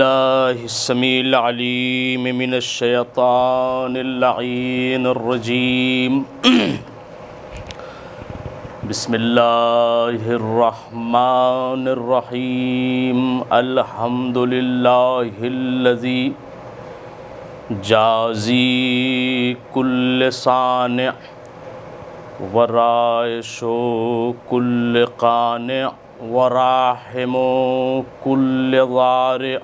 اللہ السمیع العلیم من الشیطان اللعین الرجیم بسم اللہ الرحمن الرحیم الحمد للہ الذی جازی کل صانع ورائش کل قانع وراحم کل ضارع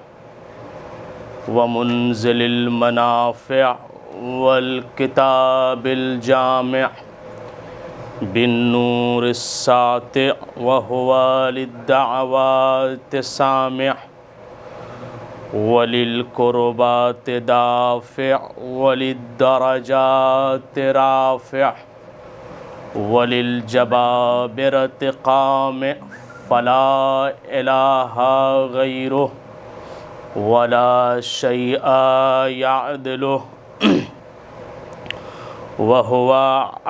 ومنزل المنافع والکتاب الجامع بالنور الساطع وهو للدعوات سامع وللقربات دافع وللدرجات رافع وللجبابرة قامع فلا الہ غیرہ ولا شیء یعدلہ وہو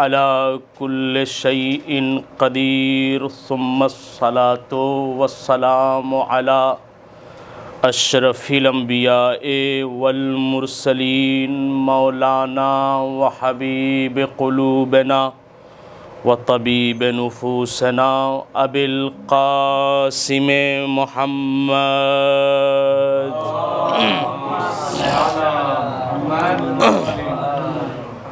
علی کل شیء قدیر ثم الصلاة والسلام علی اشرف الانبیاء والمرسلین مولانا وحبیب قلوبنا وطبیب نفوسنا ابی القاسم محمد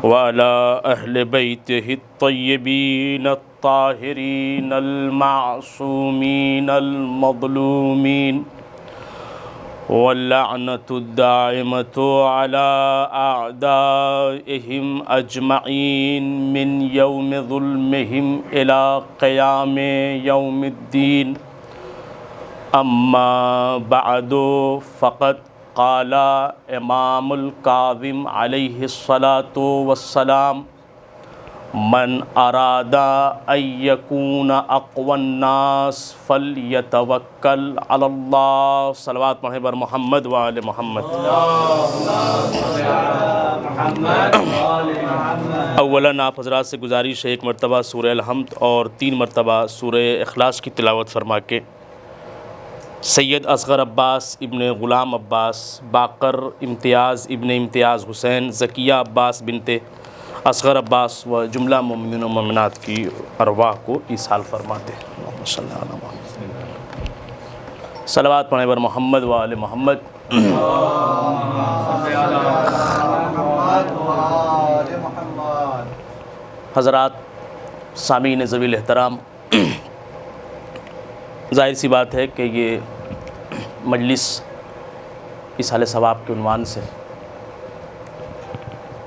وعلى أهل بيته الطيبين الطاهرين المعصومين المظلومين واللعنة الدائمة على أعدائهم أجمعين من يوم ظلمهم إلى قيام يوم الدين أما بعد فقد قال امام الكاظم عليه الصلاة والسلام من اراد ان يكون اقوى الناس فليتوكل على الله صلوات پڑھیں بر محمد وآل محمد۔ اولاً آپ حضرات سے گزارش ہے ایک مرتبہ سورہ الحمد اور 3 مرتبہ سورہ اخلاص کی تلاوت فرما کے سید اصغر عباس ابن غلام عباس، باقر امتیاز ابن امتیاز حسین، زکیہ عباس بنت اصغر عباس و جملہ مومنین و مومنات کی ارواح کو ایصال فرماتے ہیں۔ اللہم صلی علی محمد، صلوات پڑھیں بر محمد و آل محمد۔ حضرات سامعین ذوی الاحترام، ظاہر سی بات ہے کہ یہ مجلس ایصال ثواب کے عنوان سے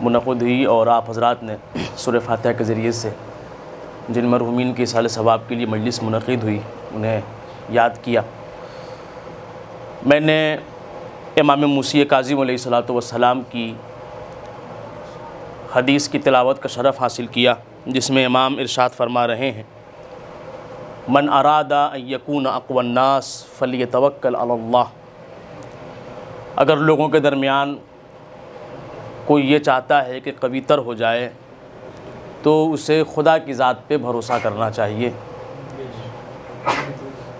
منعقد ہوئی اور آپ حضرات نے سورہ فاتحہ کے ذریعے سے جن مرحومین کی ایصال ثواب کے لیے مجلس منعقد ہوئی انہیں یاد کیا۔ میں نے امام موسی کاظم علیہ السلام کی حدیث کی تلاوت کا شرف حاصل کیا، جس میں امام ارشاد فرما رہے ہیں من اراد ان یکون اقوی الناس فلیتوکل علی اللہ۔ اگر لوگوں کے درمیان کوئی یہ چاہتا ہے کہ قوی تر ہو جائے تو اسے خدا کی ذات پہ بھروسہ کرنا چاہیے۔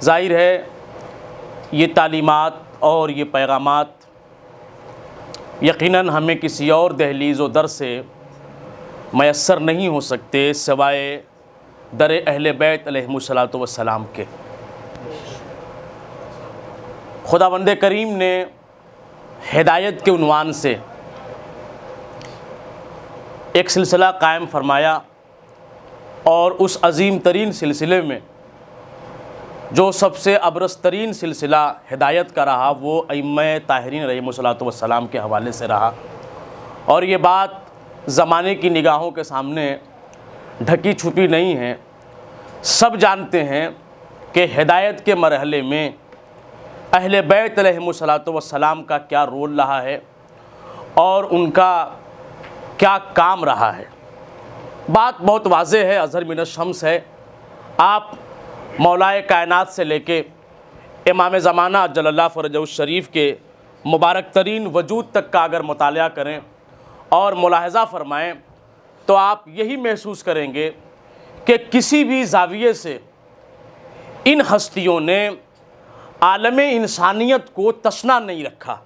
ظاہر ہے یہ تعلیمات اور یہ پیغامات یقیناً ہمیں کسی اور دہلیز و در سے میسر نہیں ہو سکتے سوائے در اہل بیت علیہم السلام کے۔ خداوند کریم نے ہدایت کے عنوان سے ایک سلسلہ قائم فرمایا اور اس عظیم ترین سلسلے میں جو سب سے ابرز ترین سلسلہ ہدایت کا رہا وہ ائمہ طاہرین علیہم السلام کے حوالے سے رہا، اور یہ بات زمانے کی نگاہوں کے سامنے ڈھکی چھپی نہیں ہے۔ سب جانتے ہیں کہ ہدایت کے مرحلے میں اہل بیت علیہم السلام کا کیا رول رہا ہے اور ان کا کیا کام رہا ہے۔ بات بہت واضح ہے، اظہر من الشمس ہے۔ آپ مولائے کائنات سے لے کے امام زمانہ جل اللہ فرجہ الشریف کے مبارک ترین وجود تک کا اگر مطالعہ کریں اور ملاحظہ فرمائیں تو آپ یہی محسوس کریں گے کہ کسی بھی زاویے سے ان ہستیوں نے عالم انسانیت کو تشنا نہیں رکھا۔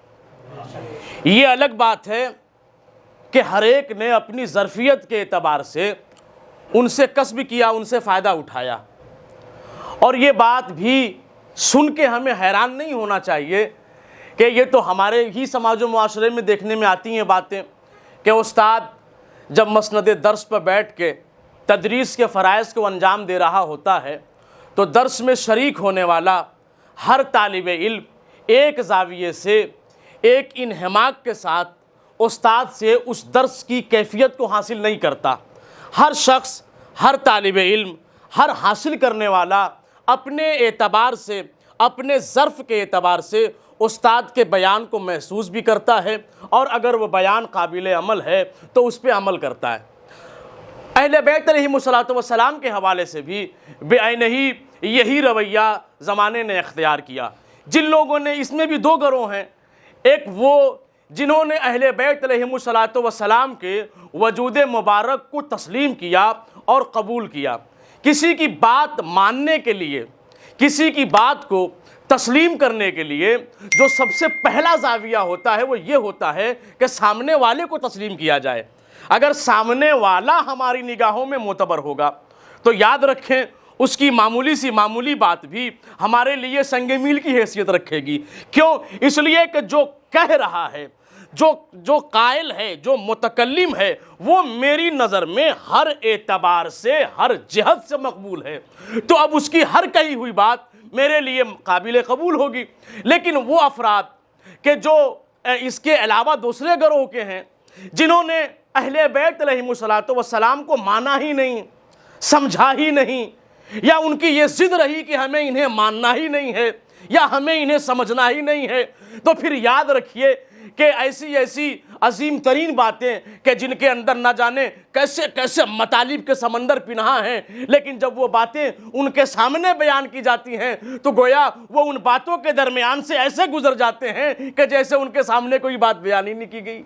یہ الگ بات ہے کہ ہر ایک نے اپنی ظرفیت کے اعتبار سے ان سے کسب کیا، ان سے فائدہ اٹھایا، اور یہ بات بھی سن کے ہمیں حیران نہیں ہونا چاہیے کہ یہ تو ہمارے ہی سماج و معاشرے میں دیکھنے میں آتی ہیں باتیں کہ استاد جب مسند درس پر بیٹھ کے تدریس کے فرائض کو انجام دے رہا ہوتا ہے تو درس میں شریک ہونے والا ہر طالب علم ایک زاویے سے ایک انہماک کے ساتھ استاد سے اس درس کی کیفیت کو حاصل نہیں کرتا۔ ہر شخص، ہر طالب علم، ہر حاصل کرنے والا اپنے اعتبار سے، اپنے ظرف کے اعتبار سے استاد کے بیان کو محسوس بھی کرتا ہے، اور اگر وہ بیان قابل عمل ہے تو اس پہ عمل کرتا ہے۔ اہل بیت علیہم السلام کے حوالے سے بھی بے عین ہی یہی رویہ زمانے نے اختیار کیا۔ جن لوگوں نے، اس میں بھی دو گروہ ہیں، ایک وہ جنہوں نے اہل بیت علیہم السلام کے وجود مبارک کو تسلیم کیا اور قبول کیا۔ کسی کی بات ماننے کے لیے، کسی کی بات کو تسلیم کرنے کے لیے جو سب سے پہلا زاویہ ہوتا ہے وہ یہ ہوتا ہے کہ سامنے والے کو تسلیم کیا جائے۔ اگر سامنے والا ہماری نگاہوں میں معتبر ہوگا تو یاد رکھیں اس کی معمولی سی معمولی بات بھی ہمارے لیے سنگ میل کی حیثیت رکھے گی۔ کیوں؟ اس لیے کہ جو کہہ رہا ہے، جو قائل ہے، جو متکلم ہے، وہ میری نظر میں ہر اعتبار سے، ہر جہت سے مقبول ہے، تو اب اس کی ہر کہی ہوئی بات میرے لیے قابل قبول ہوگی۔ لیکن وہ افراد کہ جو اس کے علاوہ دوسرے گروہ کے ہیں، جنہوں نے اہل بیت علیہم السلام کو مانا ہی نہیں، سمجھا ہی نہیں، یا ان کی یہ ضد رہی کہ ہمیں انہیں ماننا ہی نہیں ہے یا ہمیں انہیں سمجھنا ہی نہیں ہے، تو پھر یاد رکھیے کہ ایسی عظیم ترین باتیں کہ جن کے اندر نہ جانے کیسے کیسے مطالب کے سمندر پنہاں ہیں، لیکن جب وہ باتیں ان کے سامنے بیان کی جاتی ہیں تو گویا وہ ان باتوں کے درمیان سے ایسے گزر جاتے ہیں کہ جیسے ان کے سامنے کوئی بات بیان ہی نہیں کی گئی۔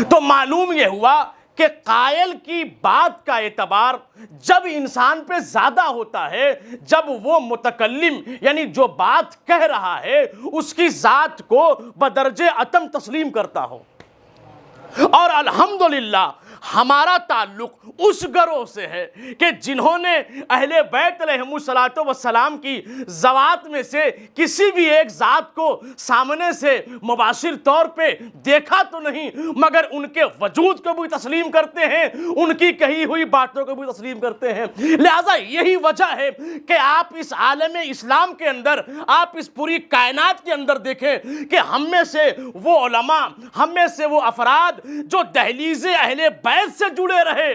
تو معلوم یہ ہوا کہ قائل کی بات کا اعتبار جب انسان پہ زیادہ ہوتا ہے، جب وہ متکلم یعنی جو بات کہہ رہا ہے اس کی ذات کو بدرجہ اتم تسلیم کرتا ہو۔ اور الحمدللہ ہمارا تعلق اس گروہ سے ہے کہ جنہوں نے اہل بیت علیہم السلام کی ذوات میں سے کسی بھی ایک ذات کو سامنے سے مباشر طور پہ دیکھا تو نہیں، مگر ان کے وجود کو بھی تسلیم کرتے ہیں، ان کی کہی ہوئی باتوں کو بھی تسلیم کرتے ہیں۔ لہٰذا یہی وجہ ہے کہ آپ اس عالم اسلام کے اندر، آپ اس پوری کائنات کے اندر دیکھیں کہ ہم میں سے وہ علماء، ہم میں سے وہ افراد جو دہلیز اہل بیت سے جڑے رہے،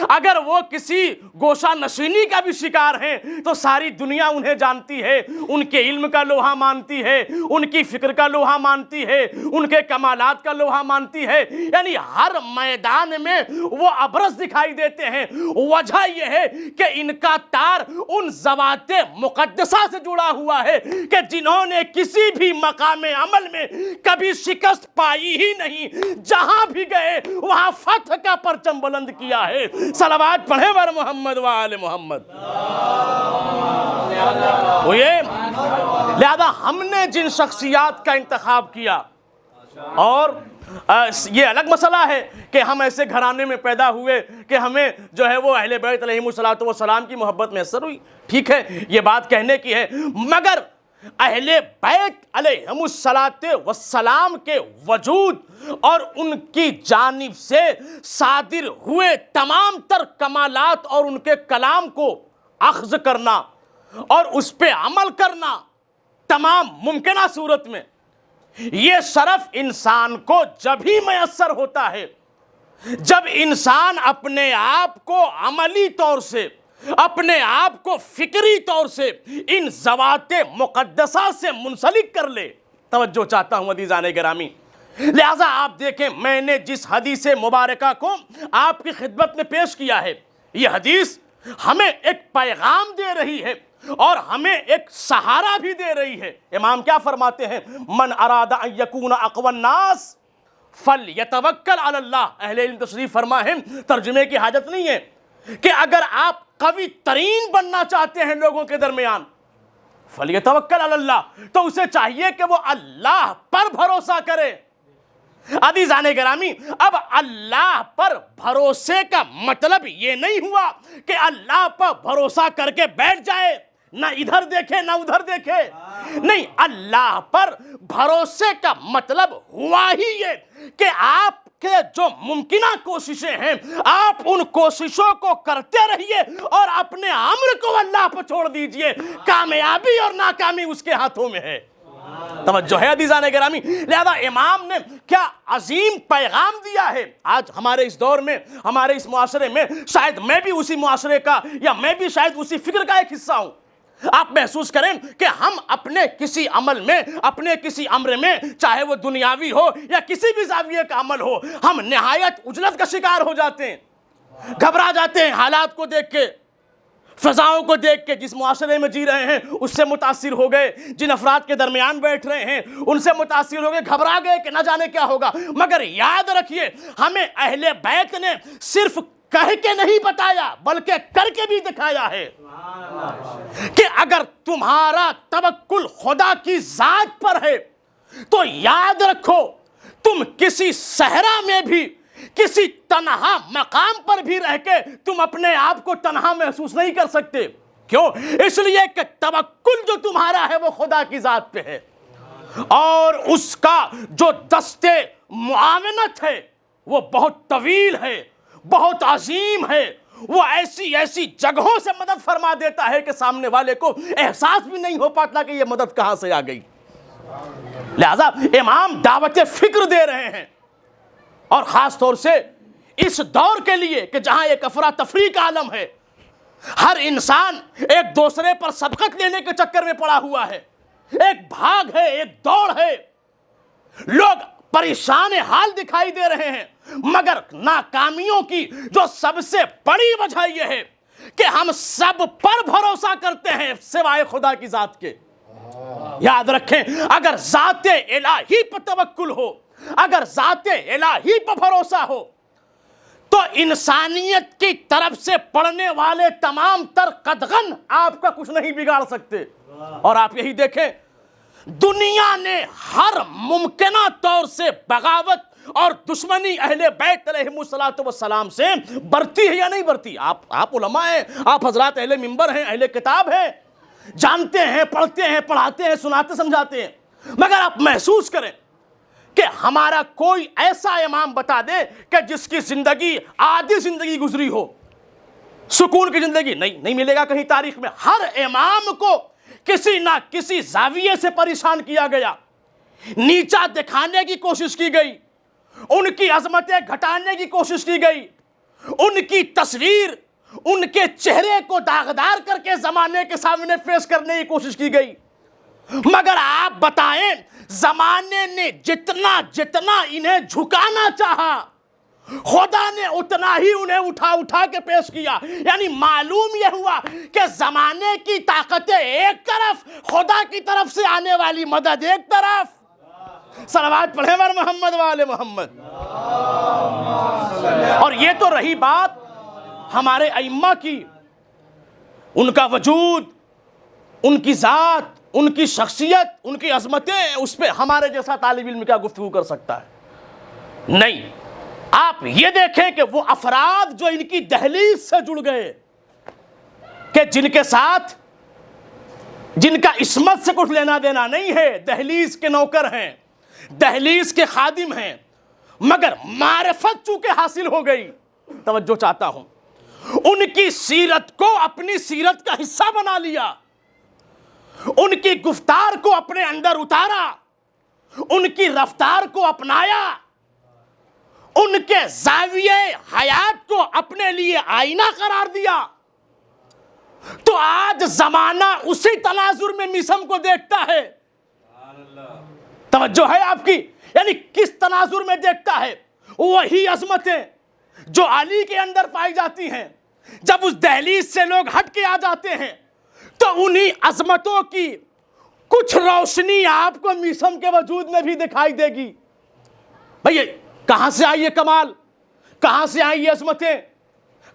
اگر وہ کسی گوشہ نشینی کا بھی شکار ہیں تو ساری دنیا انہیں جانتی ہے، ان کے علم کا لوہا مانتی ہے، ان کی فکر کا لوہا مانتی ہے، ان کے کمالات کا لوہا مانتی ہے، یعنی ہر میدان میں وہ ابرز دکھائی دیتے ہیں۔ وجہ یہ ہے کہ ان کا تار ان ذوات مقدسہ سے جڑا ہوا ہے کہ جنہوں نے کسی بھی مقام عمل میں کبھی شکست پائی ہی نہیں، جہاں بھی گئے وہاں فتح کا پرچم بلند کیا ہے۔ صلوات پڑھے بر محمد و آل محمد۔ لہذا ہم نے جن شخصیات کا انتخاب کیا، اور یہ الگ مسئلہ ہے کہ ہم ایسے گھرانے میں پیدا ہوئے کہ ہمیں جو ہے وہ اہل بیت علیہم السلام کی محبت میسر ہوئی، ٹھیک ہے، یہ بات کہنے کی ہے، مگر اہل بیت علیہم السلام کے وجود اور ان کی جانب سے صادر ہوئے تمام تر کمالات اور ان کے کلام کو اخذ کرنا اور اس پہ عمل کرنا تمام ممکنہ صورت میں، یہ شرف انسان کو جب ہی میسر ہوتا ہے جب انسان اپنے آپ کو عملی طور سے، اپنے آپ کو فکری طور سے ان ذوات مقدسہ سے منسلک کر لے۔ توجہ چاہتا ہوں عزیزان گرامی، لہٰذا آپ دیکھیں میں نے جس حدیث مبارکہ کو آپ کی خدمت میں پیش کیا ہے، یہ حدیث ہمیں ایک پیغام دے رہی ہے اور ہمیں ایک سہارا بھی دے رہی ہے۔ امام کیا فرماتے ہیں؟ من اراد ان یکون اقوی الناس فلیتوکل علی اللہ۔ اہل علم تشریف فرما ہے، ترجمے کی حاجت نہیں ہے کہ اگر آپ قوی ترین بننا چاہتے ہیں لوگوں کے درمیان، فلیتوکل علی اللہ، تو اسے چاہیے کہ وہ اللہ پر بھروسہ کرے۔ عزیزان گرامی، اب اللہ پر بھروسے کا مطلب یہ نہیں ہوا کہ اللہ پر بھروسہ کر کے بیٹھ جائے، نہ ادھر دیکھے نہ ادھر دیکھے، نہیں، اللہ پر بھروسے کا مطلب ہوا ہی یہ کہ آپ کہ جو ممکنہ کوششیں ہیں آپ ان کوششوں کو کرتے رہیے اور اپنے امر کو اللہ پر چھوڑ دیجئے، کامیابی اور ناکامی اس کے ہاتھوں میں ہے۔ توجہ ہے عزیزان گرامی؟ لہذا امام نے کیا عظیم پیغام دیا ہے۔ آج ہمارے اس دور میں، ہمارے اس معاشرے میں، شاید میں بھی اسی معاشرے کا یا میں بھی شاید اسی فکر کا ایک حصہ ہوں۔ آپ محسوس کریں کہ ہم اپنے کسی عمل میں، اپنے کسی امر میں، چاہے وہ دنیاوی ہو یا کسی بھی زاویے کا عمل ہو، ہم نہایت عجلت کا شکار ہو جاتے ہیں، گھبرا جاتے ہیں حالات کو دیکھ کے، فضاؤں کو دیکھ کے، جس معاشرے میں جی رہے ہیں اس سے متاثر ہو گئے، جن افراد کے درمیان بیٹھ رہے ہیں ان سے متاثر ہو گئے، گھبرا گئے کہ نہ جانے کیا ہوگا۔ مگر یاد رکھیے، ہمیں اہل بیت نے صرف کہہ کے نہیں بتایا بلکہ کر کے بھی دکھایا ہے کہ اگر تمہارا توکل خدا کی ذات پر ہے تو یاد رکھو تم کسی صحرا میں بھی، کسی تنہا مقام پر بھی رہ کے تم اپنے آپ کو تنہا محسوس نہیں کر سکتے۔ کیوں؟ اس لیے کہ توکل جو تمہارا ہے وہ خدا کی ذات پہ ہے، اور اس کا جو دستے معاونت ہے وہ بہت طویل ہے، بہت عظیم ہے، وہ ایسی ایسی جگہوں سے مدد فرما دیتا ہے کہ سامنے والے کو احساس بھی نہیں ہو پاتا کہ یہ مدد کہاں سے آ گئی۔ لہذا امام دعوت فکر دے رہے ہیں، اور خاص طور سے اس دور کے لیے کہ جہاں ایک افراتفری کا عالم ہے، ہر انسان ایک دوسرے پر سبقت لینے کے چکر میں پڑا ہوا ہے، ایک بھاگ ہے، ایک دوڑ ہے، لوگ پریشان حال دکھائی دے رہے ہیں، مگر ناکامیوں کی جو سب سے بڑی وجہ یہ ہے کہ ہم سب پر بھروسہ کرتے ہیں سوائے خدا کی ذات کے۔ یاد رکھیں، اگر ذات الہی پر توکل ہو، اگر ذات الہی پر بھروسہ ہو، تو انسانیت کی طرف سے پڑنے والے تمام تر قدغن آپ کا کچھ نہیں بگاڑ سکتے۔ اور آپ یہی دیکھیں، دنیا نے ہر ممکنہ طور سے بغاوت اور دشمنی اہل بیت علیہم السلام سے برتی ہے یا نہیں برتی؟ آپ علماء ہیں، آپ حضرات اہل منبر ہیں، اہل کتاب ہیں، جانتے ہیں، پڑھتے ہیں، پڑھاتے ہیں، سناتے سمجھاتے ہیں، مگر آپ محسوس کریں کہ ہمارا کوئی ایسا امام بتا دے کہ جس کی زندگی عادی زندگی گزری ہو، سکون کی زندگی نہیں ملے گا کہیں تاریخ میں۔ ہر امام کو کسی نہ کسی زاویے سے پریشان کیا گیا، نیچا دکھانے کی کوشش کی گئی، ان کی عظمتیں گھٹانے کی کوشش کی گئی، ان کی تصویر، ان کے چہرے کو داغدار کر کے زمانے کے سامنے پیش کرنے کی کوشش کی گئی، مگر آپ بتائیں زمانے نے جتنا انہیں جھکانا چاہا، خدا نے اتنا ہی انہیں اٹھا کے پیش کیا۔ یعنی معلوم یہ ہوا کہ زمانے کی طاقتیں ایک طرف، خدا کی طرف سے آنے والی مدد ایک طرف۔ صلوات پڑھیں ور محمد وآل محمد۔ اور یہ تو رہی بات ہمارے ائمہ کی، ان کا وجود، ان کی ذات، ان کی شخصیت، ان کی عظمتیں، اس پہ ہمارے جیسا طالب علم کیا گفتگو کر سکتا ہے؟ نہیں، آپ یہ دیکھیں کہ وہ افراد جو ان کی دہلیز سے جڑ گئے، کہ جن کے ساتھ، جن کا عصمت سے کچھ لینا دینا نہیں ہے، دہلیز کے نوکر ہیں، دہلیز کے خادم ہیں، مگر معرفت چونکہ حاصل ہو گئی، توجہ چاہتا ہوں، ان کی سیرت کو اپنی سیرت کا حصہ بنا لیا، ان کی گفتار کو اپنے اندر اتارا، ان کی رفتار کو اپنایا، ان کے زاویے حیات کو اپنے لیے آئینہ قرار دیا، تو آج زمانہ اسی تناظر میں میسم کو دیکھتا ہے۔ توجہ ہے آپ کی؟ یعنی کس تناظر میں دیکھتا ہے؟ وہی عظمتیں جو علی کے اندر پائی جاتی ہیں، جب اس دہلیز سے لوگ ہٹ کے آ جاتے ہیں تو انہی عظمتوں کی کچھ روشنی آپ کو میسم کے وجود میں بھی دکھائی دے گی۔ بھئی کہاں سے آئی یہ کمال، کہاں سے آئی یہ عظمتیں،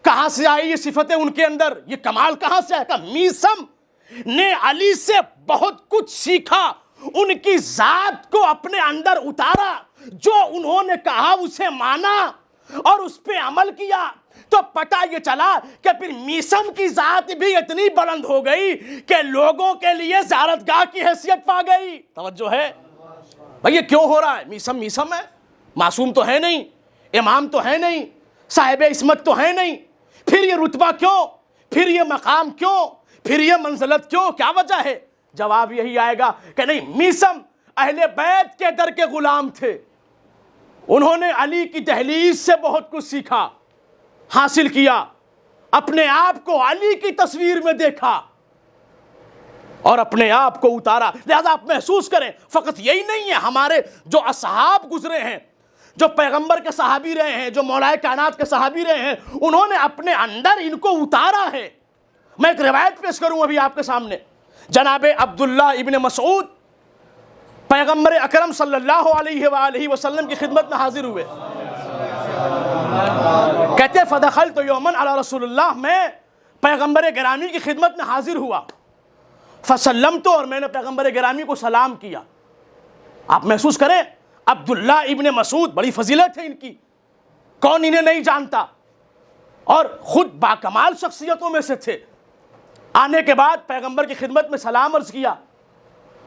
کہاں سے آئی یہ صفتیں ان کے اندر، یہ کمال کہاں سے آئے؟ کہ میسم نے علی سے بہت کچھ سیکھا، ان کی ذات کو اپنے اندر اتارا، جو انہوں نے کہا اسے مانا اور اس پہ عمل کیا، تو پتہ یہ چلا کہ پھر میثم کی ذات بھی اتنی بلند ہو گئی کہ لوگوں کے لیے زیارتگاہ کی حیثیت پا گئی۔ توجہ ہے بھئی، یہ کیوں ہو رہا ہے؟ میثم ہے، معصوم تو ہے نہیں، امام تو ہے نہیں، صاحب عصمت تو ہے نہیں، پھر یہ رتبہ کیوں، پھر یہ مقام کیوں، پھر یہ منزلت کیوں؟ کیا وجہ ہے؟ جواب یہی آئے گا کہ نہیں، میثم اہل بیت کے در کے غلام تھے، انہوں نے علی کی دہلیز سے بہت کچھ سیکھا، حاصل کیا، اپنے آپ کو علی کی تصویر میں دیکھا اور اپنے آپ کو اتارا۔ لہذا آپ محسوس کریں، فقط یہی نہیں ہے، ہمارے جو اصحاب گزرے ہیں، جو پیغمبر کے صحابی رہے ہیں، جو مولا کائنات کے صحابی رہے ہیں، انہوں نے اپنے اندر ان کو اتارا ہے۔ میں ایک روایت پیش کروں ابھی آپ کے سامنے، جناب عبداللہ ابن مسعود پیغمبر اکرم صلی اللہ علیہ وآلہ وسلم کی خدمت میں حاضر ہوئے، کہتے ہیں فدخلت یومن علی رسول اللہ، میں پیغمبر گرامی کی خدمت میں حاضر ہوا، فسلمت، اور میں نے پیغمبر گرامی کو سلام کیا۔ آپ محسوس کریں، عبداللہ ابن مسعود، بڑی فضیلت ہے ان کی، کون انہیں نہیں جانتا، اور خود باکمال شخصیتوں میں سے تھے۔ آنے کے بعد پیغمبر کی خدمت میں سلام عرض کیا،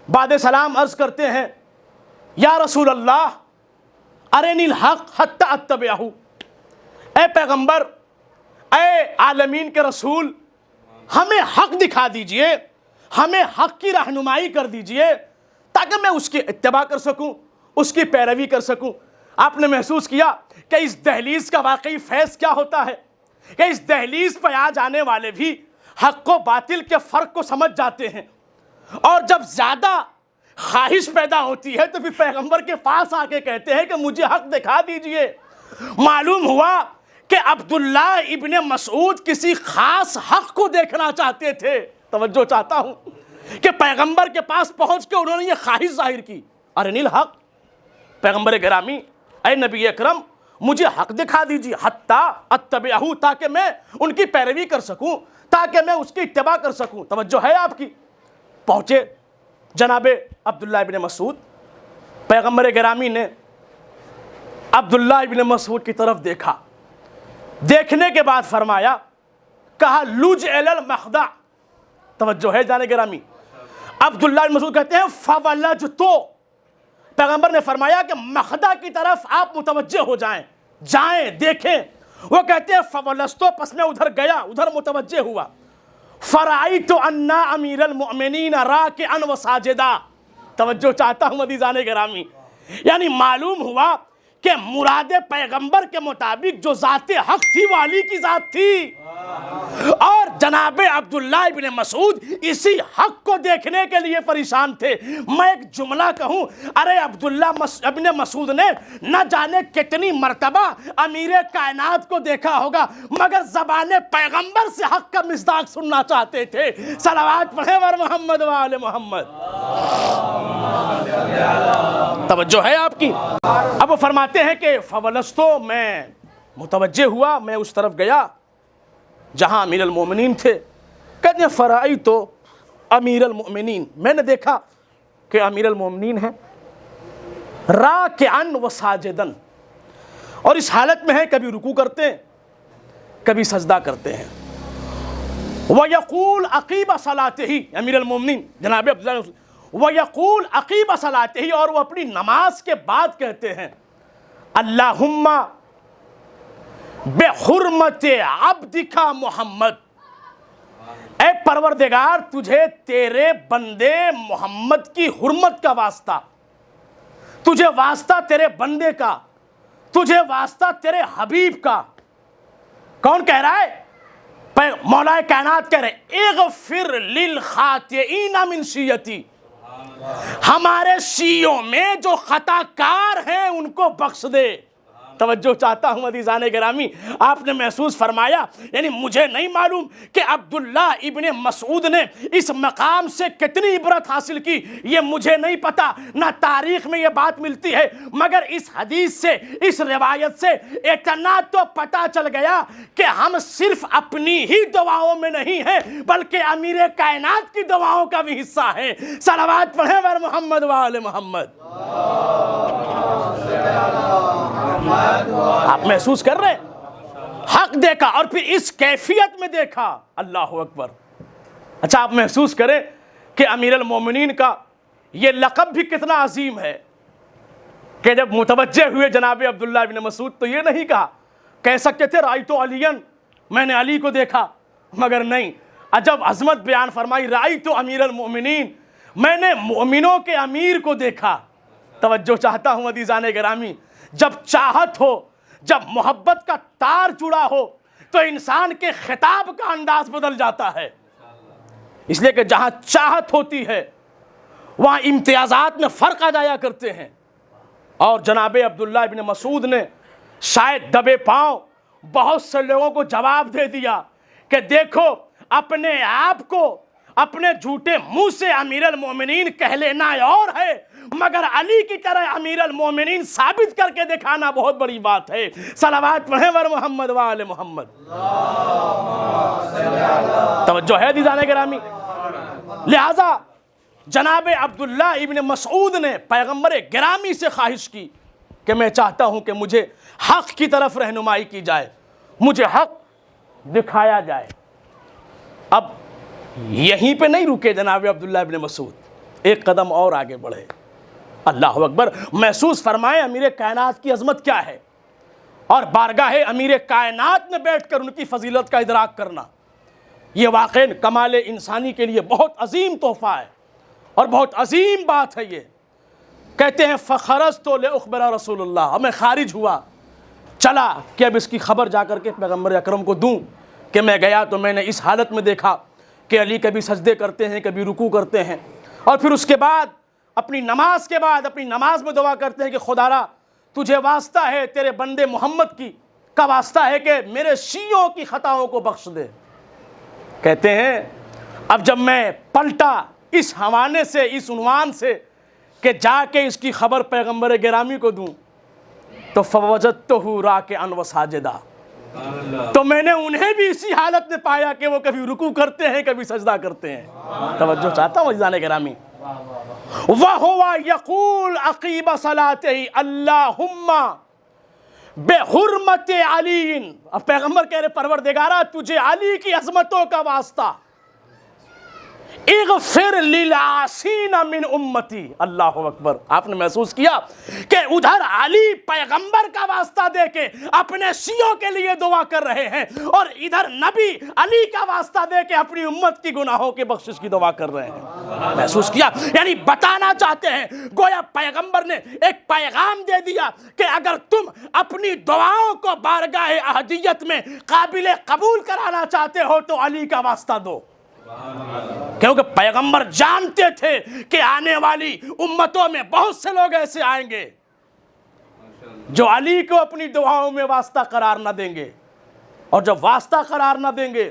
بعد سلام عرض کرتے ہیں یا رسول اللہ ارنی الحق حتی اتبعہ، اے پیغمبر، اے عالمین کے رسول، ہمیں حق دکھا دیجئے، ہمیں حق کی رہنمائی کر دیجئے تاکہ میں اس کی اتباع کر سکوں، اس کی پیروی کر سکوں۔ آپ نے محسوس کیا کہ اس دہلیز کا واقعی فیض کیا ہوتا ہے کہ اس دہلیز پہ آ جانے والے بھی حق و باطل کے فرق کو سمجھ جاتے ہیں، اور جب زیادہ خواہش پیدا ہوتی ہے تو پھر پیغمبر کے پاس آ کے کہتے ہیں کہ مجھے حق دکھا دیجئے۔ معلوم ہوا کہ عبداللہ ابن مسعود کسی خاص حق کو دیکھنا چاہتے تھے۔ توجہ چاہتا ہوں کہ پیغمبر کے پاس پہنچ کے انہوں نے یہ خواہش ظاہر کی، ارنی الحق، پیغمبر گرامی، اے نبی اکرم، مجھے حق دکھا دیجیے، حتی اتبعہ، تاکہ میں ان کی پیروی کر سکوں، تاکہ میں اس کی اتباع کر سکوں۔ توجہ ہے آپ کی؟ پہنچے جناب عبداللہ ابن مسعود، پیغمبر گرامی نے عبداللہ ابن مسعود کی طرف دیکھا، دیکھنے کے بعد فرمایا، کہا لج المخدع، توجہ ہے جانے گرامی، عبداللہ ابن مسعود کہتے ہیں فولجتو، پیغمبر نے فرمایا کہ مخدع کی طرف آپ متوجہ ہو جائیں، جائیں دیکھیں۔ وہ کہتے ہیں فولجتو، پس میں ادھر گیا، ادھر متوجہ ہوا، فرأیت ان امیر المؤمنین راکعا وساجدا، توجہ چاہتا ہوں عزیزان گرامی، یعنی معلوم ہوا کہ مراد پیغمبر کے مطابق جو ذات حق تھی وہ علی کی ذات تھی، اور جناب عبداللہ ابن مسعود اسی حق کو دیکھنے کے لیے پریشان تھے۔ میں ایک جملہ کہوں، ارے عبداللہ ابن مسعود نے نہ جانے کتنی مرتبہ امیر کائنات کو دیکھا ہوگا، مگر زبان پیغمبر سے حق کا مصداق سننا چاہتے تھے۔ صلوات پڑھیں ور محمد و آل محمد۔ توجہ ہے آپ کی؟ اب وہ فرماتے ہیں کہ فولجتو، میں متوجہ ہوا، میں اس طرف گیا جہاں امیر المومنین تھے، کہتے ہیں فرأیتو امیر المؤمنین، میں نے دیکھا کہ امیر المومنین ہیں، راکعا وساجدا، اور اس حالت میں ہے کبھی رکوع کرتے ہیں کبھی سجدہ کرتے ہیں، وَيَقُولُ عَقِيبَ صَلَاتِهِ، امیر المومنین جناب عبداللہ، وَيَقُولُ عَقِيبَ صَلَاتِهِ، اور وہ اپنی نماز کے بعد کہتے ہیں اللہم بحرمت عبدک محمد، اے پروردگار تجھے تیرے بندے محمد کی حرمت کا واسطہ، تجھے واسطہ تیرے بندے کا، تجھے واسطہ تیرے حبیب کا۔ کون کہہ رہا ہے؟ مولا کائنات کہہ رہے اغفر للخاطئین من شیعتی، ہمارے شیعوں میں جو خطا کار ہیں ان کو بخش دے۔ توجہ چاہتا ہوں عزیزان گرامی، آپ نے محسوس فرمایا، یعنی مجھے نہیں معلوم کہ عبداللہ ابن مسعود نے اس مقام سے کتنی عبرت حاصل کی، یہ مجھے نہیں پتا، نہ تاریخ میں یہ بات ملتی ہے، مگر اس حدیث سے، اس روایت سے اتنا تو پتا چل گیا کہ ہم صرف اپنی ہی دعاؤں میں نہیں ہیں بلکہ امیر کائنات کی دعاؤں کا بھی حصہ ہیں۔ صلوات پڑھیں ور محمد و آل محمد۔ آپ محسوس کر رہے حق دیکھا اور پھر اس کیفیت میں دیکھا، اللہ اکبر۔ اچھا آپ محسوس کریں کہ امیر المومنین کا یہ لقب بھی کتنا عظیم ہے کہ جب متوجہ ہوئے جناب عبداللہ ابن مسعود تو یہ نہیں کہہ سکتے تھے رأیت علیاً، میں نے علی کو دیکھا، مگر نہیں، عجب عظمت بیان فرمائی، رأیت امیر المومنین، میں نے مومنوں کے امیر کو دیکھا۔ توجہ چاہتا ہوں عزیزان گرامی، جب چاہت ہو، جب محبت کا تار جڑا ہو تو انسان کے خطاب کا انداز بدل جاتا ہے، اس لیے کہ جہاں چاہت ہوتی ہے وہاں امتیازات میں فرق آ جایا کرتے ہیں۔ اور جناب عبداللہ ابن مسعود نے شاید دبے پاؤں بہت سے لوگوں کو جواب دے دیا کہ دیکھو اپنے آپ کو اپنے جھوٹے منہ سے امیر المومنین کہہ لینا اور ہے، مگر علی کی طرح امیر المومنین ثابت کر کے دکھانا بہت بڑی بات ہے۔ صلوات پڑھیں ور محمد و آل محمد۔ توجہ ہے عزیزان گرامی، لہذا جناب عبداللہ ابن مسعود نے پیغمبر گرامی سے خواہش کی کہ میں چاہتا ہوں کہ مجھے حق کی طرف رہنمائی کی جائے، مجھے حق دکھایا جائے۔ اب یہیں پہ نہیں رکے جناب عبداللہ ابن مسعود، ایک قدم اور آگے بڑھے۔ اللہ اکبر، محسوس فرمائیں امیر کائنات کی عظمت کیا ہے، اور بارگاہ امیر کائنات میں بیٹھ کر ان کی فضیلت کا ادراک کرنا، یہ واقعاً کمال انسانی کے لیے بہت عظیم تحفہ ہے اور بہت عظیم بات ہے۔ یہ کہتے ہیں فخرجت لاخبر رسول اللہ، میں خارج ہوا، چلا کہ اب اس کی خبر جا کر کے پیغمبر اکرم کو دوں کہ میں گیا تو میں نے اس حالت میں دیکھا کہ علی کبھی سجدے کرتے ہیں، کبھی رکوع کرتے ہیں، اور پھر اس کے بعد اپنی نماز کے بعد اپنی نماز میں دعا کرتے ہیں کہ خدارا تجھے واسطہ ہے، تیرے بندے محمد کا واسطہ ہے کہ میرے شیعوں کی خطاؤں کو بخش دے۔ کہتے ہیں اب جب میں پلٹا اس حوالے سے، اس عنوان سے کہ جا کے اس کی خبر پیغمبر گرامی کو دوں، تو فوجدتہ راکعا وساجدا، تو میں نے انہیں بھی اسی حالت میں پایا کہ وہ کبھی رکوع کرتے ہیں، کبھی سجدہ کرتے ہیں۔ توجہ چاہتا ہوں عزیزان گرامی، وَهُوَ يَقُولُ عَقِيبَ صَلَاتِهِ اللَّهُمَّ بِحُرْمَةِ عَلِيٍّ، اب پیغمبر کہہ رہے پروردگارہ تجھے علی کی عظمتوں کا واسطہ، اغفر للعاصین من امتی۔ اللہ اکبر، آپ نے محسوس کیا کہ ادھر علی پیغمبر کا واسطہ دے کے اپنے شیعوں کے لیے دعا کر رہے ہیں، اور ادھر نبی علی کا واسطہ دے کے اپنی امت کی گناہوں کی بخشش کی دعا کر رہے ہیں۔ محسوس کیا، یعنی بتانا چاہتے ہیں گویا پیغمبر نے ایک پیغام دے دیا کہ اگر تم اپنی دعاؤں کو بارگاہ احدیت میں قابل قبول کرانا چاہتے ہو تو علی کا واسطہ دو، کیونکہ پیغمبر جانتے تھے کہ آنے والی امتوں میں بہت سے لوگ ایسے آئیں گے جو علی کو اپنی دعاؤں میں واسطہ قرار نہ دیں گے، اور جب واسطہ قرار نہ دیں گے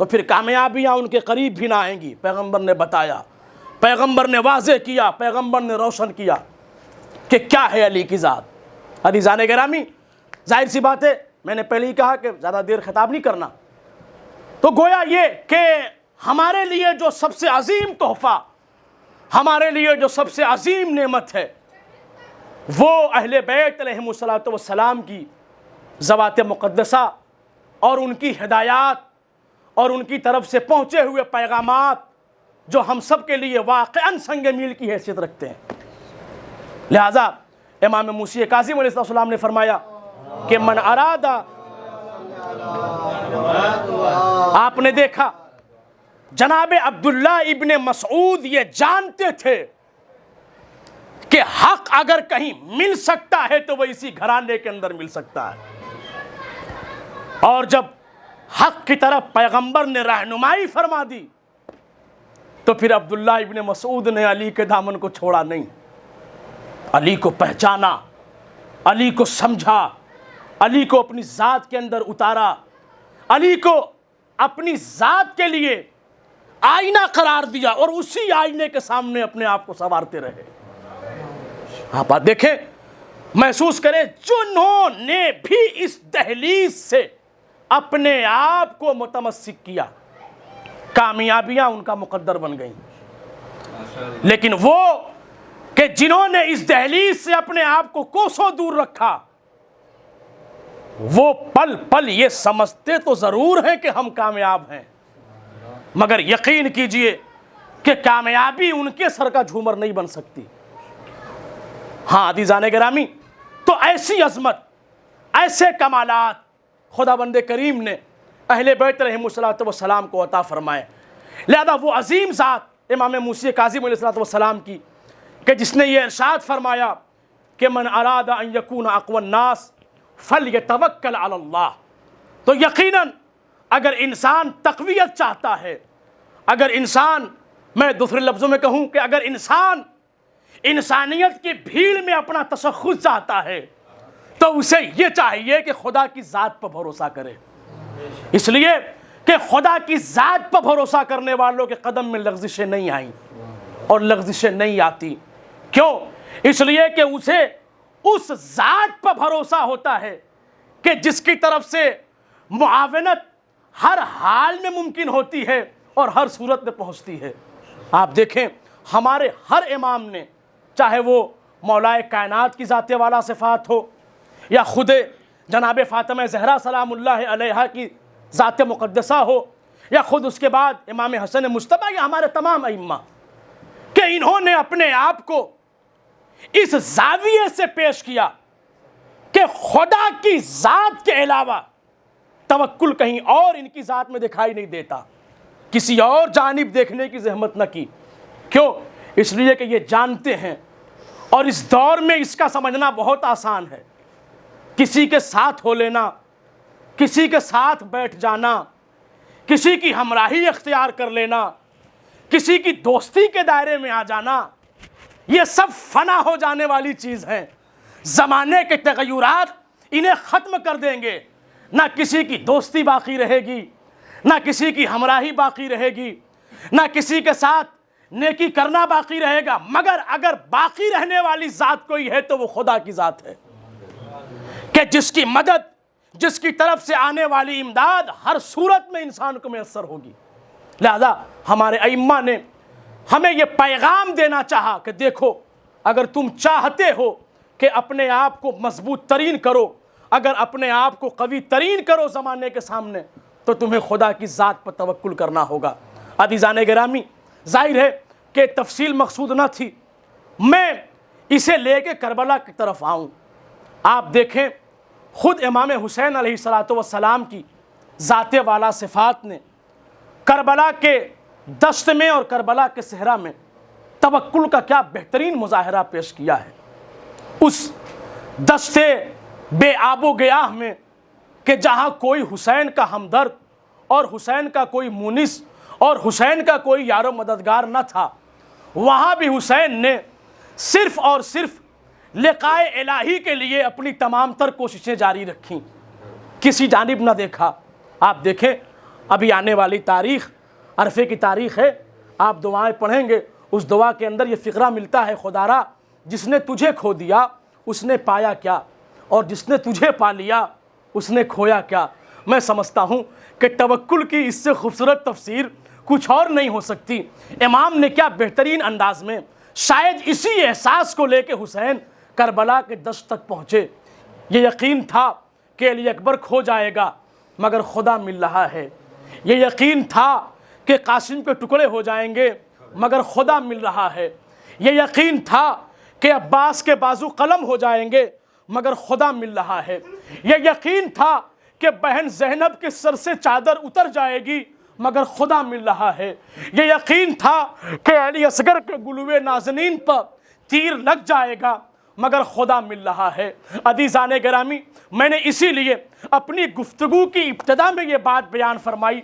تو پھر کامیابیاں ان کے قریب بھی نہ آئیں گی۔ پیغمبر نے بتایا، پیغمبر نے واضح کیا، پیغمبر نے روشن کیا کہ کیا ہے علی کی ذات۔ عزیزان گرامی، ظاہر سی بات ہے، میں نے پہلے ہی کہا کہ زیادہ دیر خطاب نہیں کرنا، تو گویا یہ کہ ہمارے لیے جو سب سے عظیم تحفہ، ہمارے لیے جو سب سے عظیم نعمت ہے، وہ اہل بیت علیہم السلام کی ذوات مقدسہ اور ان کی ہدایات اور ان کی طرف سے پہنچے ہوئے پیغامات جو ہم سب کے لیے واقعاً سنگ میل کی حیثیت رکھتے ہیں۔ لہٰذا امام موسی کاظم علیہ السلام نے فرمایا کہ من ارادہ، آپ نے دیکھا جناب عبداللہ ابن مسعود یہ جانتے تھے کہ حق اگر کہیں مل سکتا ہے تو وہ اسی گھرانے کے اندر مل سکتا ہے، اور جب حق کی طرف پیغمبر نے رہنمائی فرما دی تو پھر عبداللہ ابن مسعود نے علی کے دامن کو چھوڑا نہیں، علی کو پہچانا، علی کو سمجھا، علی کو اپنی ذات کے اندر اتارا، علی کو اپنی ذات کے لیے آئینہ قرار دیا اور اسی آئینے کے سامنے اپنے آپ کو سنوارتے رہے۔ آپ دیکھیں، محسوس کریں، جنہوں نے بھی اس دہلیز سے اپنے آپ کو متمسک کیا، کامیابیاں ان کا مقدر بن گئیں۔ لیکن وہ کہ جنہوں نے اس دہلیز سے اپنے آپ کو کوسوں دور رکھا، وہ پل پل یہ سمجھتے تو ضرور ہیں کہ ہم کامیاب ہیں، مگر یقین کیجئے کہ کامیابی ان کے سر کا جھومر نہیں بن سکتی۔ ہاں عزیزان گرامی، تو ایسی عظمت، ایسے کمالات خداوند کریم نے اہل بیت علیہم السلام کو عطا فرمائے۔ لہذا وہ عظیم ذات امام موسی کاظم علیہ السلام کی کہ جس نے یہ ارشاد فرمایا کہ من اراد ان یکون اقوی الناس فلیتوکل علی اللہ، تو یقیناً اگر انسان تقویت چاہتا ہے، اگر انسان، میں دوسرے لفظوں میں کہوں کہ اگر انسان انسانیت کی بھیڑ میں اپنا تشخص چاہتا ہے تو اسے یہ چاہیے کہ خدا کی ذات پر بھروسہ کرے، اس لیے کہ خدا کی ذات پر بھروسہ کرنے والوں کے قدم میں لغزشیں نہیں آئیں اور لغزشیں نہیں آتی۔ کیوں؟ اس لیے کہ اسے اس ذات پر بھروسہ ہوتا ہے کہ جس کی طرف سے معاونت ہر حال میں ممکن ہوتی ہے اور ہر صورت میں پہنچتی ہے۔ آپ دیکھیں، ہمارے ہر امام نے، چاہے وہ مولائے کائنات کی ذات والا صفات ہو، یا خود جناب فاطمہ زہرا سلام اللہ علیہا کی ذات مقدسہ ہو، یا خود اس کے بعد امام حسن مجتبیٰ، یا ہمارے تمام ائمہ، کہ انہوں نے اپنے آپ کو اس زاویے سے پیش کیا کہ خدا کی ذات کے علاوہ توکل کہیں اور ان کی ذات میں دکھائی نہیں دیتا، کسی اور جانب دیکھنے کی زحمت نہ کی۔ کیوں؟ اس لیے کہ یہ جانتے ہیں، اور اس دور میں اس کا سمجھنا بہت آسان ہے، کسی کے ساتھ ہو لینا، کسی کے ساتھ بیٹھ جانا، کسی کی ہمراہی اختیار کر لینا، کسی کی دوستی کے دائرے میں آ جانا، یہ سب فنا ہو جانے والی چیز ہیں۔ زمانے کے تغیرات انہیں ختم کر دیں گے، نہ کسی کی دوستی باقی رہے گی، نہ کسی کی ہمراہی باقی رہے گی، نہ کسی کے ساتھ نیکی کرنا باقی رہے گا، مگر اگر باقی رہنے والی ذات کوئی ہے تو وہ خدا کی ذات ہے، کہ جس کی مدد، جس کی طرف سے آنے والی امداد ہر صورت میں انسان کو میسر ہوگی۔ لہذا ہمارے ائمہ نے ہمیں یہ پیغام دینا چاہا کہ دیکھو، اگر تم چاہتے ہو کہ اپنے آپ کو مضبوط ترین کرو، اگر اپنے آپ کو قوی ترین کرو زمانے کے سامنے، تو تمہیں خدا کی ذات پر توکل کرنا ہوگا۔ عزیزان گرامی، ظاہر ہے کہ تفصیل مقصود نہ تھی، میں اسے لے کے کربلا کی طرف آؤں۔ آپ دیکھیں، خود امام حسین علیہ السلام کی ذات والا صفات نے کربلا کے دشت میں اور کربلا کے صحرا میں توکل کا کیا بہترین مظاہرہ پیش کیا ہے۔ اس دشت بے آب و گیاہ میں کہ جہاں کوئی حسین کا ہمدرد اور حسین کا کوئی مونس اور حسین کا کوئی یار و مددگار نہ تھا، وہاں بھی حسین نے صرف اور صرف لقائے الہی کے لیے اپنی تمام تر کوششیں جاری رکھیں، کسی جانب نہ دیکھا۔ آپ دیکھیں، ابھی آنے والی تاریخ، عرفے کی تاریخ ہے، آپ دعائیں پڑھیں گے، اس دعا کے اندر یہ فقرہ ملتا ہے، خدا را جس نے تجھے کھو دیا اس نے پایا کیا، اور جس نے تجھے پا لیا اس نے کھویا کیا۔ میں سمجھتا ہوں کہ توکل کی اس سے خوبصورت تفسیر کچھ اور نہیں ہو سکتی۔ امام نے کیا بہترین انداز میں شاید اسی احساس کو لے کے حسین کربلا کے دشت تک پہنچے۔ یہ یقین تھا کہ علی اکبر کھو جائے گا مگر خدا مل رہا ہے، یہ یقین تھا کہ قاسم کے ٹکڑے ہو جائیں گے مگر خدا مل رہا ہے، یہ یقین تھا کہ عباس کے بازو قلم ہو جائیں گے مگر خدا مل رہا ہے، یہ یقین تھا کہ بہن زینب کے سر سے چادر اتر جائے گی مگر خدا مل رہا ہے، یہ یقین تھا کہ علی اصغر کے گلوے نازنین پر تیر لگ جائے گا مگر خدا مل رہا ہے۔ عزیزان گرامی، میں نے اسی لیے اپنی گفتگو کی ابتدا میں یہ بات بیان فرمائی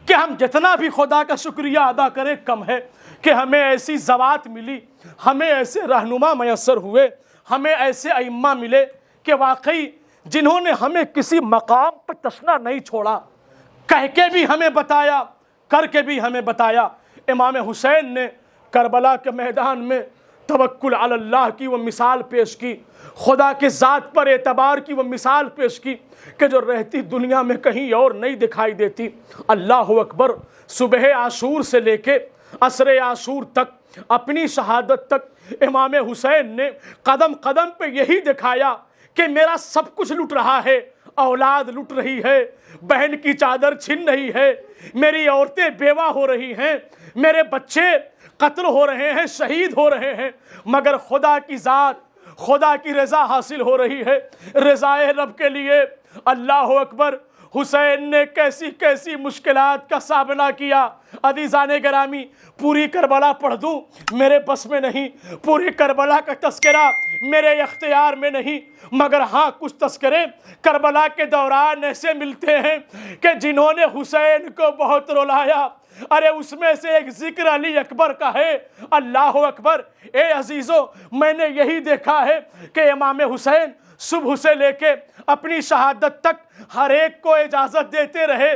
کہ ہم جتنا بھی خدا کا شکریہ ادا کریں کم ہے کہ ہمیں ایسی ذوات ملی، ہمیں ایسے رہنما میسر ہوئے، ہمیں ایسے ائمہ ملے کہ واقعی جنہوں نے ہمیں کسی مقام پر تشنا نہیں چھوڑا، کہہ کے بھی ہمیں بتایا، کر کے بھی ہمیں بتایا۔ امام حسین نے کربلا کے میدان میں توکل علی اللہ کی وہ مثال پیش کی، خدا کے ذات پر اعتبار کی وہ مثال پیش کی کہ جو رہتی دنیا میں کہیں اور نہیں دکھائی دیتی۔ اللہ اکبر۔ صبح عاشور سے لے کے عصر عاشور تک، اپنی شہادت تک امام حسین نے قدم قدم پہ یہی دکھایا کہ میرا سب کچھ لٹ رہا ہے، اولاد لٹ رہی ہے، بہن کی چادر چھن رہی ہے، میری عورتیں بیوہ ہو رہی ہیں، میرے بچے قتل ہو رہے ہیں، شہید ہو رہے ہیں، مگر خدا کی ذات، خدا کی رضا حاصل ہو رہی ہے، رضائے رب کے لیے۔ اللہ اکبر۔ حسین نے کیسی کیسی مشکلات کا سامنا کیا۔ عزیزان گرامی، پوری کربلا پڑھ دوں میرے بس میں نہیں، پوری کربلا کا تذکرہ میرے اختیار میں نہیں، مگر ہاں کچھ تذکرے کربلا کے دوران ایسے ملتے ہیں کہ جنہوں نے حسین کو بہت رلایا۔ ارے اس میں سے ایک ذکر علی اکبر کا ہے۔ اللہ اکبر۔ اے عزیزو، میں نے یہی دیکھا ہے کہ امام حسین صبح سے لے کے اپنی شہادت تک ہر ایک کو اجازت دیتے رہے،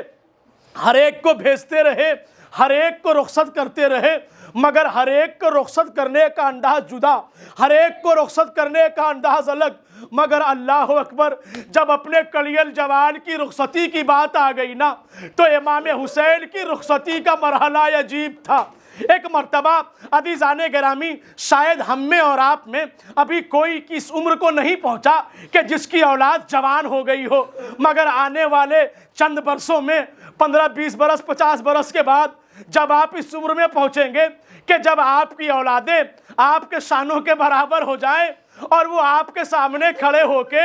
ہر ایک کو بھیجتے رہے، ہر ایک کو رخصت کرتے رہے، مگر ہر ایک کو رخصت کرنے کا انداز جدا، ہر ایک کو رخصت کرنے کا انداز الگ۔ مگر اللہ اکبر، جب اپنے کلیل جوان کی رخصتی کی بات آ گئی نا، تو امام حسین کی رخصتی کا مرحلہ عجیب تھا۔ ایک مرتبہ عزیزان گرامی، شاید ہم میں اور آپ میں ابھی کوئی اس عمر کو نہیں پہنچا کہ جس کی اولاد جوان ہو گئی ہو، مگر آنے والے چند برسوں میں 15 20 برس 50 برس کے بعد جب آپ اس عمر میں پہنچیں گے کہ جب آپ کی اولادیں آپ کے شانوں کے برابر ہو جائیں اور وہ آپ کے سامنے کھڑے ہو کے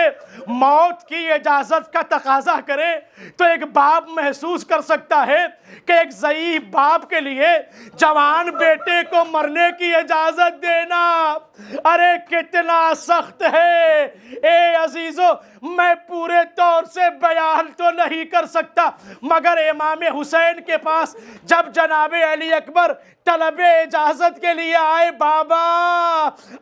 موت کی اجازت کا تقاضا کرے، تو ایک باپ محسوس کر سکتا ہے کہ ایک ضعیف باپ کے لیے جوان بیٹے کو مرنے کی اجازت دینا ارے کتنا سخت ہے۔ اے عزیزو، میں پورے طور سے بیان تو نہیں کر سکتا، مگر امام حسین کے پاس جب جناب علی اکبر طلب اجازت کے لیے آئے، بابا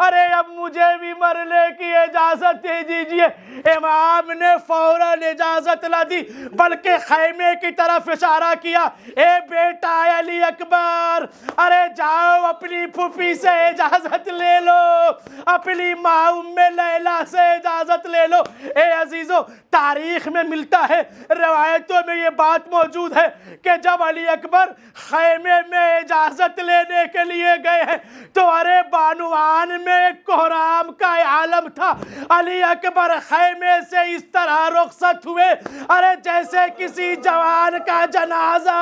ارے اب مجھے بھی مرنے کی اجازت دے دیجئے، امام نے فوراً اجازت نہ دی بلکہ خیمے کی طرف اشارہ کیا، اے بیٹا علی اکبر، ارے جاؤ اپنی پھوپھی سے اجازت لے لو، اپنی ماں ام لیلہ سے اجازت لے لو۔ اے عزیزو، تاریخ میں ملتا ہے، روایتوں میں یہ بات موجود ہے کہ جب علی اکبر خیمے میں اجازت لینے کے لیے گئے ہیں تو ارے بانوان میں ایک کوہرام کا عالم تھا۔ علی اکبر خیمے سے اس طرح رخصت ہوئے ارے جیسے کسی جوان کا جنازہ۔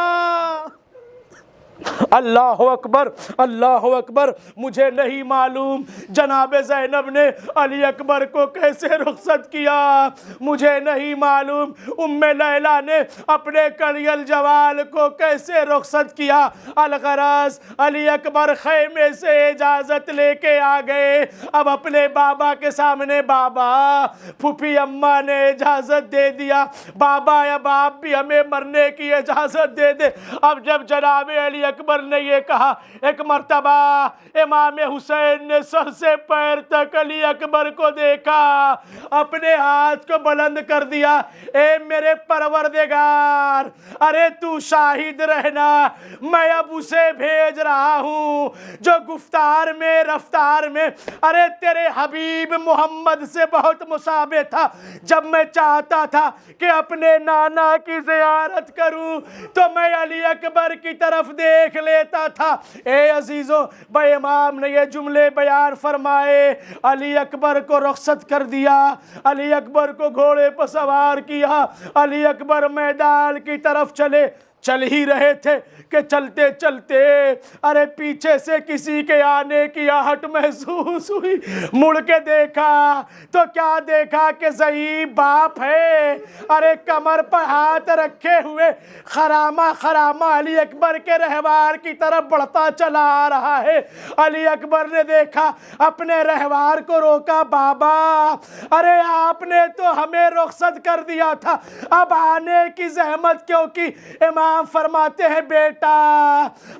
اللہ اکبر، اللہ اکبر۔ مجھے نہیں معلوم جناب زینب نے علی اکبر کو کیسے رخصت کیا، مجھے نہیں معلوم ام لیلہ نے اپنے کلیل جوال کو کیسے رخصت کیا۔ الغرض علی اکبر خیمے سے اجازت لے کے آ گئے۔ اب اپنے بابا کے سامنے، بابا پھوپھی اماں نے اجازت دے دیا، بابا اب آپ بھی ہمیں مرنے کی اجازت دے دے۔ اب جب جناب علی اکبر نے یہ کہا، ایک مرتبہ امام حسین نے سر سے پیر تک علی اکبر کو دیکھا، اپنے ہاتھ کو بلند کر دیا، اے میرے پروردگار، ارے تو شاہد رہنا، میں اب اسے بھیج رہا ہوں جو گفتار میں رفتار میں ارے تیرے حبیب محمد سے بہت مشابہ تھا۔ جب میں چاہتا تھا کہ اپنے نانا کی زیارت کروں تو میں علی اکبر کی طرف دیکھ لیتا تھا۔ اے عزیزو، بھائی امام نے یہ جملے بیان فرمائے، علی اکبر کو رخصت کر دیا، علی اکبر کو گھوڑے پر سوار کیا، علی اکبر میدان کی طرف چل ہی رہے تھے کہ چلتے چلتے ارے پیچھے سے کسی کے آنے کی آہٹ محسوس ہوئی۔ مڑ کے دیکھا تو کیا دیکھا کہ ضعیف باپ ہے، ارے کمر پر ہاتھ رکھے ہوئے خرامہ خرامہ علی اکبر کے رہوار کی طرف بڑھتا چلا آ رہا ہے۔ علی اکبر نے دیکھا، اپنے رہوار کو روکا، بابا ارے آپ نے تو ہمیں رخصت کر دیا تھا، اب آنے کی زحمت کیوں کی؟ امام فرماتے ہیں، بیٹا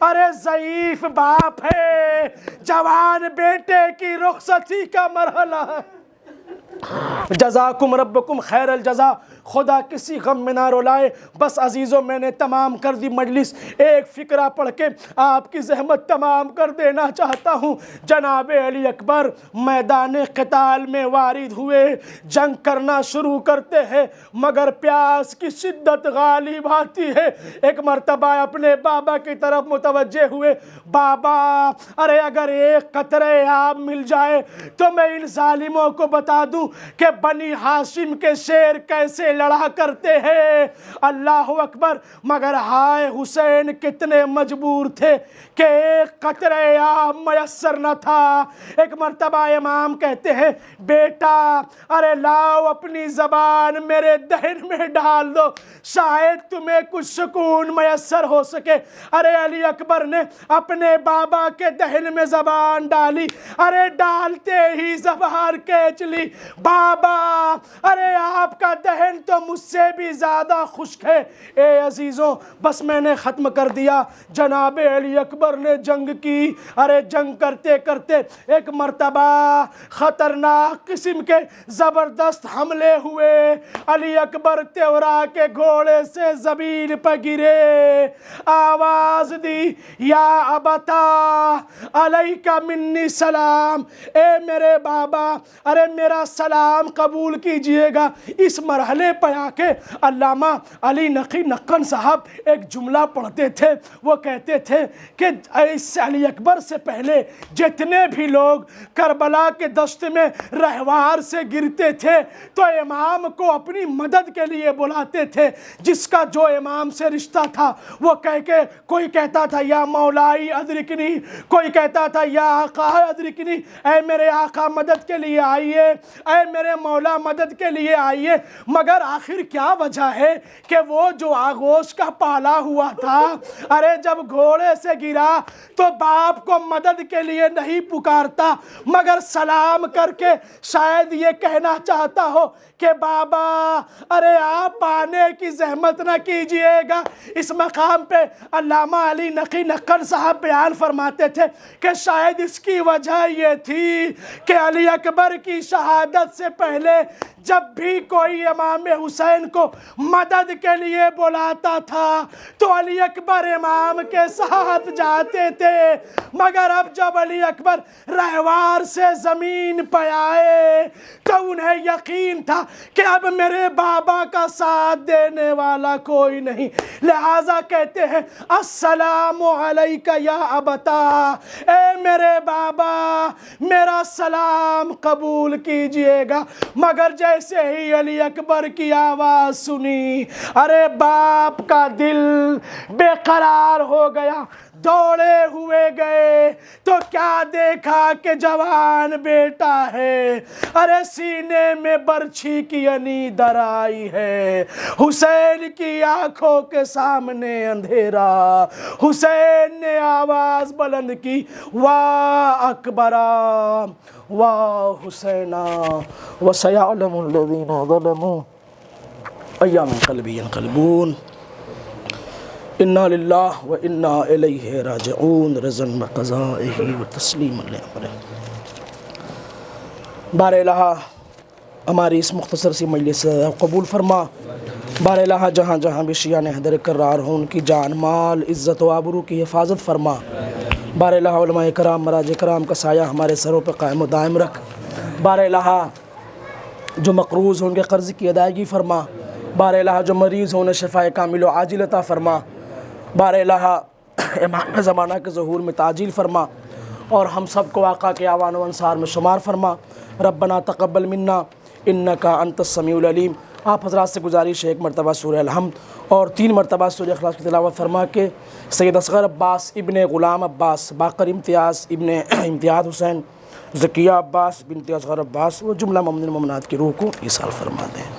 ارے ضعیف باپ ہے، جوان بیٹے کی رخصتی کا مرحلہ ہے۔ جزاکم ربکم خیر الجزا، خدا کسی غم میں نہ رلائے۔ بس عزیزوں میں نے تمام کر دی مجلس، ایک فقرہ پڑھ کے آپ کی زحمت تمام کر دینا چاہتا ہوں۔ جناب علی اکبر میدان قتال میں وارد ہوئے، جنگ کرنا شروع کرتے ہیں، مگر پیاس کی شدت غالب آتی ہے۔ ایک مرتبہ اپنے بابا کی طرف متوجہ ہوئے، بابا ارے اگر ایک قطرے آب مل جائے تو میں ان ظالموں کو بتا دوں کہ بنی ہاشم کے شیر کیسے لڑا کرتے ہیں۔ اللہ اکبر، مگر ہائے حسین کتنے مجبور تھے کہ ایک قطرے آب میسر نہ تھا۔ ایک مرتبہ امام کہتے ہیں، بیٹا ارے لاؤ اپنی زبان میرے دہن میں ڈال دو، شاید تمہیں کچھ سکون میسر ہو سکے۔ ارے علی اکبر نے اپنے بابا کے دہن میں زبان ڈالی، ارے ڈالتے ہی زبان کھینچ لی۔ بابا ارے آپ کا دہن تو مجھ سے بھی زیادہ خشک ہے۔ اے عزیزوں بس میں نے ختم کر دیا۔ جناب علی اکبر نے جنگ کی، ارے جنگ کرتے کرتے ایک مرتبہ خطرناک قسم کے زبردست حملے ہوئے۔ علی اکبر تیورا کے گھوڑے سے زمین پر گرے، آواز دی، یا ابتا علیک منی سلام، اے میرے بابا ارے میرا سلام قبول کیجئے گا۔ اس مرحلے پہ آ کے علامہ علی نقی نقن صاحب ایک جملہ پڑھتے تھے، وہ کہتے تھے کہ اس علی اکبر سے پہلے جتنے بھی لوگ کربلا کے دشت میں رہوار سے گرتے تھے تو امام کو اپنی مدد کے لیے بلاتے تھے۔ جس کا جو امام سے رشتہ تھا وہ کہہ کے، کوئی کہتا تھا یا مولائی ادرکنی، کوئی کہتا تھا یا آقا ادرکنی، اے میرے آقا مدد کے لیے آئیے، اے میرے مولا مدد کے لیے آئیے۔ مگر آخر کیا وجہ ہے کہ وہ جو آغوش کا پالا ہوا تھا، ارے جب گھوڑے سے گرا تو باپ کو مدد کے لیے نہیں پکارتا، مگر سلام کر کے شاید یہ کہنا چاہتا ہو کہ بابا ارے آپ آنے کی زحمت نہ کیجئے گا۔ اس مقام پہ علامہ علی نقی نقن صاحب بیان فرماتے تھے کہ شاید اس کی وجہ یہ تھی کہ علی اکبر کی شہادت سے پہلے جب بھی کوئی امام حسین کو مدد کے لیے بلاتا تھا تو علی اکبر امام کے ساتھ جاتے تھے، مگر اب جب علی اکبر رہوار سے زمین پہ آئے تو انہیں یقین تھا کہ اب میرے بابا کا ساتھ دینے والا کوئی نہیں، لہٰذا کہتے ہیں السلام علیک یا ابتا، اے میرے بابا میرا سلام قبول کیجئے گا۔ مگر جیسے ہی علی اکبر کی آواز سنی، ارے باپ کا دل بے قرار ہو گیا، دوڑے ہوئے گئے تو کیا دیکھا کہ جوان بیٹا ہے، ارے سینے میں برچھی کی انی در آئی ہے، حسین کی آنکھوں کے سامنے اندھیرا۔ حسین نے آواز بلند کی، واہ اکبرا واہ حسینا وسیعلم الذین ظلموا ایام قلبی ینقلبون، انا للہ و انا الیہ راجعون، رضا بقضائہ و تسلیما لامرہ۔ بار الہ ہماری اس مختصر سی مجلس سے قبول فرما۔ بار الہ جہاں جہاں بھی شیعہ حیدر کرار ہوں ان کی جان مال عزت و آبرو کی حفاظت فرما۔ بار الہ علماء کرام مراج کرام کا سایہ ہمارے سروں پہ قائم و دائم رکھ۔ بار الہ جو مقروض ہوں ان کے قرض کی ادائیگی فرما۔ بار الہ جو مریض ہوں انہیں شفاء کامل و عاجل عطا فرما۔ بار الہ امام زمانہ کے ظہور میں تعجیل فرما اور ہم سب کو آقا کے اعوان و انصار میں شمار فرما۔ ربنا تقبل منا انکا انت السمیع العلیم۔ آپ حضرات سے گزارش ہے ایک مرتبہ سورہ الحمد اور 3 مرتبہ سورہ اخلاص کی تلاوت فرما کے سید اصغر عباس ابن غلام عباس باقر امتیاز ابن امتیاز حسین ذکیہ عباس بنت اصغر عباس و جملہ مومنین مومنات کی روح کو ایصال فرما دیں۔